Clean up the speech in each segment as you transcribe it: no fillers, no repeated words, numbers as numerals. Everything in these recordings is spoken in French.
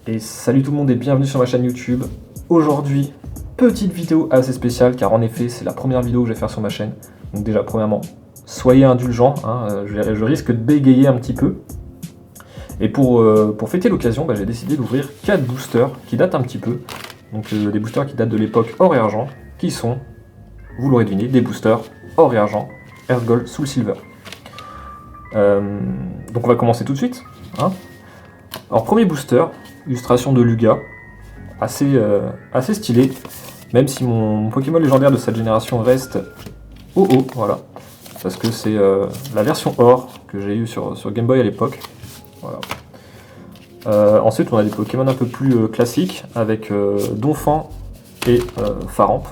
Et salut tout le monde et bienvenue sur ma chaîne YouTube. Aujourd'hui, petite vidéo assez spéciale car en effet c'est la première vidéo que je vais faire sur ma chaîne. Donc déjà premièrement, soyez indulgents, je risque de bégayer un petit peu. Et pour fêter l'occasion, j'ai décidé d'ouvrir 4 boosters qui datent un petit peu. Donc des boosters qui datent de l'époque or et argent, qui sont, vous l'aurez deviné, des boosters or et argent, Earth Gold, Soul Silver. Donc on va commencer tout de suite. Alors premier booster, illustration de Lugia, assez stylé, même si mon Pokémon légendaire de cette génération reste OO, voilà, parce que c'est la version or que j'ai eu sur Game Boy à l'époque. Voilà. Ensuite on a des Pokémon un peu plus classiques avec Donphan et Faramp.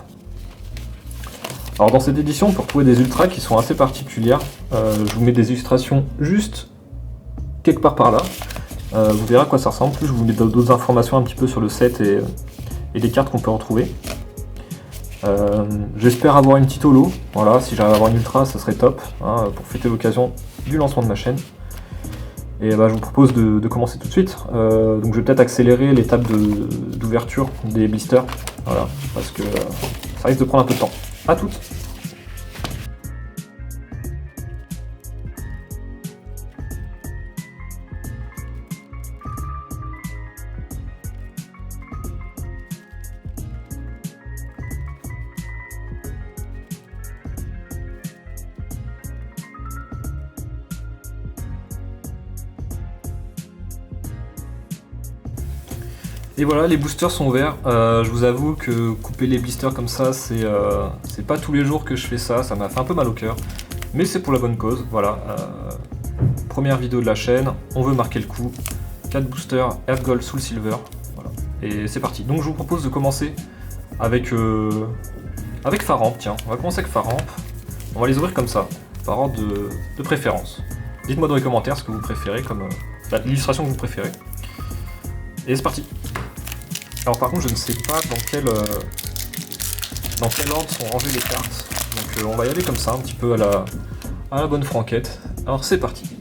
Alors dans cette édition, on peut retrouver des ultras qui sont assez particulières. Je vous mets des illustrations juste quelque part par là. Vous verrez à quoi ça ressemble. Plus je vous mets d'autres informations un petit peu sur le set et les cartes qu'on peut retrouver. J'espère avoir une petite holo. Voilà, si j'arrive à avoir une ultra, ça serait top pour fêter l'occasion du lancement de ma chaîne. Et je vous propose de commencer tout de suite. Donc je vais peut-être accélérer l'étape d'ouverture des blisters. Voilà, parce que ça risque de prendre un peu de temps. A toutes. Et voilà, les boosters sont ouverts. Je vous avoue que couper les blisters comme ça, c'est pas tous les jours que je fais ça. Ça m'a fait un peu mal au cœur. Mais c'est pour la bonne cause. Voilà. Première vidéo de la chaîne. On veut marquer le coup. 4 boosters, Earth Gold, Soul Silver. Voilà. Et c'est parti. Donc je vous propose de commencer avec Faramp. Tiens, on va commencer avec Faramp. On va les ouvrir comme ça, par ordre de préférence. Dites-moi dans les commentaires ce que vous préférez, comme l'illustration que vous préférez. Et c'est parti. Alors par contre je ne sais pas dans quel ordre sont rangées les cartes. Donc on va y aller comme ça, un petit peu à la bonne franquette. Alors c'est parti.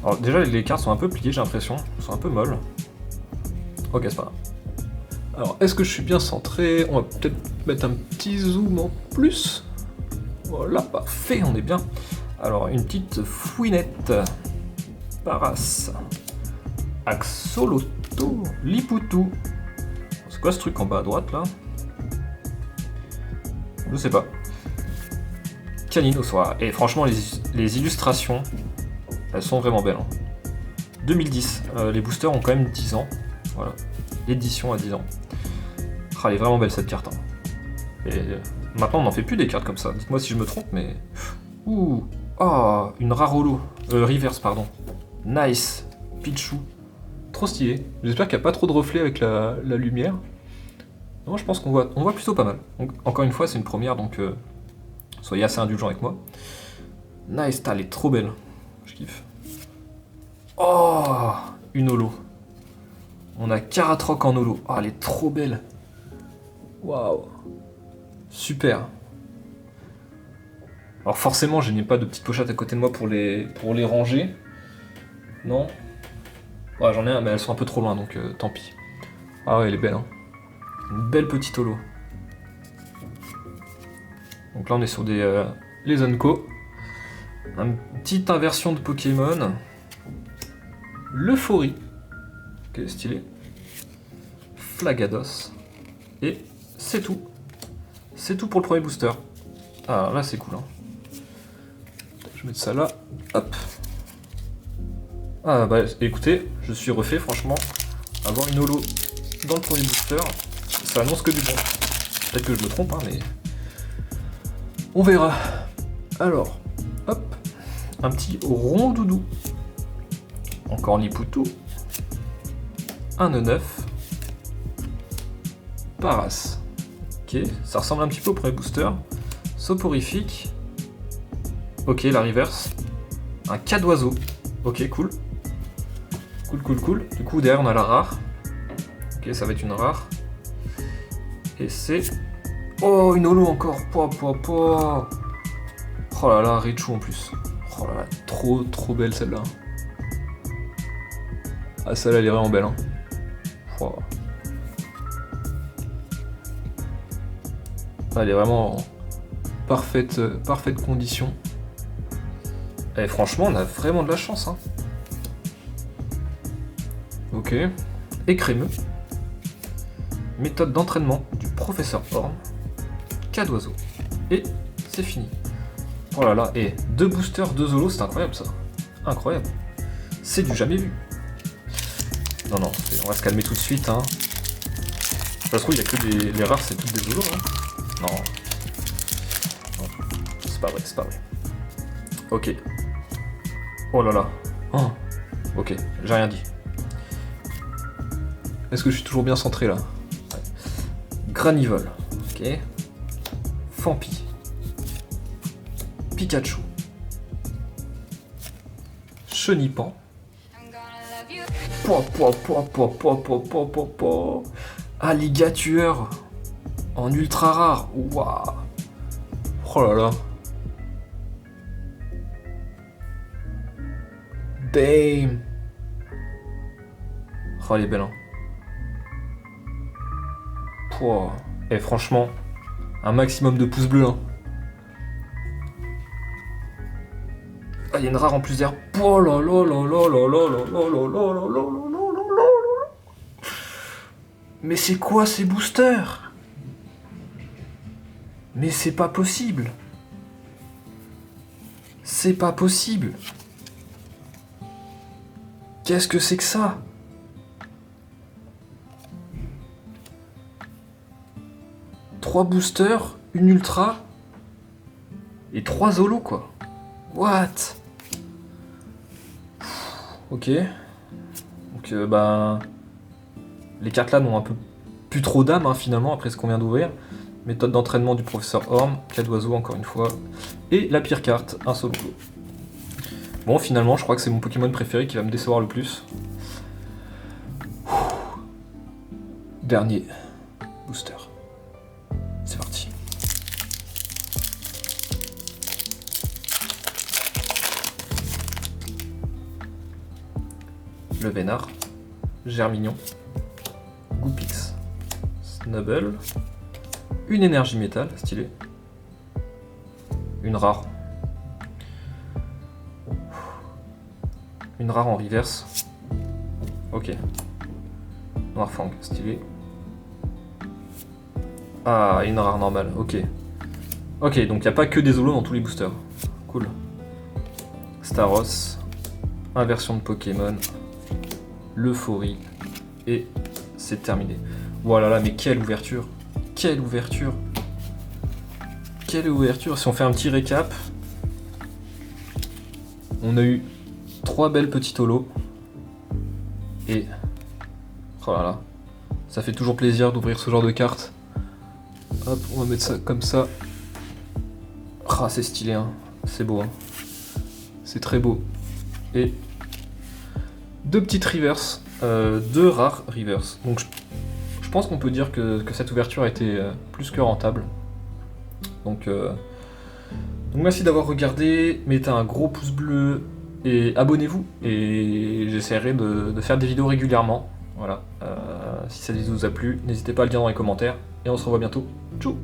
Alors déjà les cartes sont un peu pliées, j'ai l'impression. Elles sont un peu molles. Ok, c'est pas grave. Alors est-ce que je suis bien centré? On va peut-être mettre un petit zoom en plus. Voilà, parfait, on est bien. Alors une petite fouinette. Paras. Axoloto. Liputu. C'est quoi ce truc en bas à droite là? Je sais pas. Canine au soir. Et franchement les illustrations, elles sont vraiment belles. 2010, les boosters ont quand même 10 ans. Voilà. L'édition a 10 ans. Elle est vraiment belle cette carte. Et maintenant on n'en fait plus des cartes comme ça. Dites-moi si je me trompe, mais... Ouh. Oh, une rare holo. Reverse, pardon. Nice. Pichu. Trop stylé. J'espère qu'il n'y a pas trop de reflets avec la lumière. Non, je pense qu'on voit plutôt pas mal. Donc, encore une fois, c'est une première, donc soyez assez indulgents avec moi. Nice, elle est trop belle. Je kiffe. Oh, une holo. On a Karatroc en holo. Oh, elle est trop belle. Waouh. Super. Alors forcément, je n'ai pas de petite pochette à côté de moi pour les ranger. Non. Ouais, j'en ai un, mais elles sont un peu trop loin, donc tant pis. Ah ouais, elle est belle, Une belle petite holo. Donc là, on est sur les Unco. Une petite inversion de Pokémon. L'Euphorie. Ok, stylé. Flagados. Et c'est tout. C'est tout pour le premier booster. Ah, là, c'est cool. Je vais mettre ça là. Hop. Ah écoutez, je suis refait franchement. Avoir une holo dans le premier booster, ça annonce que du bon. Peut-être que je me trompe, mais... On verra. Alors, hop. Un petit rondoudou. Encore Liputu. Un E9. Paras. Ok, ça ressemble un petit peu au premier booster. Soporifique. Ok, la reverse. Un cas d'oiseau. Ok, cool. Cool. Du coup, derrière, on a la rare. Ok, ça va être une rare. Et c'est... Oh, une holo encore. Oh là là, Raichu en plus. Oh là là, trop belle celle-là. Ah, celle-là, elle est vraiment belle. Elle est vraiment en parfaite condition. Et franchement, on a vraiment de la chance. Hein. Ok. Et crémeux. Méthode d'entraînement du professeur Horn. Cas d'oiseau. Et c'est fini. Oh là là, et 2 boosters, 2 holos, c'est incroyable ça. Incroyable. C'est du jamais vu. Non, non, on va se calmer tout de suite. Hein. Ça se trouve, il n'y a que les rares, c'est toutes des holos. Hein. Non. Non. C'est pas vrai, c'est pas vrai. Ok. Oh là là. Oh. Ok, j'ai rien dit. Est-ce que je suis toujours bien centré là? Ouais. Granivol. Ok. Fampi. Pikachu. Chenipan. Alligator. En ultra rare. Waouh. Oh là là. Damn. Oh, elle est belle, hein. Pouah. Et franchement, un maximum de pouces bleus, hein. Ah, il y a une rare en plus d'air. Oh là là là là là là là là là là là là là là là. Mais c'est quoi ces boosters? Mais c'est pas possible. C'est pas possible. Qu'est-ce que c'est que ça? Trois boosters, une ultra et 3 holos quoi. What? Ok. Donc bah les cartes là n'ont un peu plus trop d'âme hein, finalement après ce qu'on vient d'ouvrir. Méthode d'entraînement du professeur Horn, cas d'oiseau encore une fois. Et la pire carte, un solo. Bon finalement je crois que c'est mon Pokémon préféré qui va me décevoir le plus. Dernier booster. C'est parti. Le Vénard, Germignon, Goupix, Snubble, une énergie métal, stylé, une rare, une rare en reverse, ok, Noirfang, stylé, ah, une rare normale, ok, donc il n'y a pas que des holos dans tous les boosters, cool, Staros, inversion de Pokémon, l'euphorie, et c'est terminé. Voilà là, mais quelle ouverture! Quelle ouverture! Quelle ouverture! Si on fait un petit récap, on a eu 3 belles petites holos, et oh là là, ça fait toujours plaisir d'ouvrir ce genre de cartes. Hop, on va mettre ça comme ça. Ah, c'est stylé, hein. C'est beau, hein. C'est très beau. Et 2 petites reverse, 2 rares reverse. Donc je pense qu'on peut dire que cette ouverture a été plus que rentable. Donc merci d'avoir regardé, mettez un gros pouce bleu et abonnez-vous. Et j'essaierai de faire des vidéos régulièrement. Voilà. Si cette vidéo vous a plu, n'hésitez pas à le dire dans les commentaires. Et on se revoit bientôt. Tchou!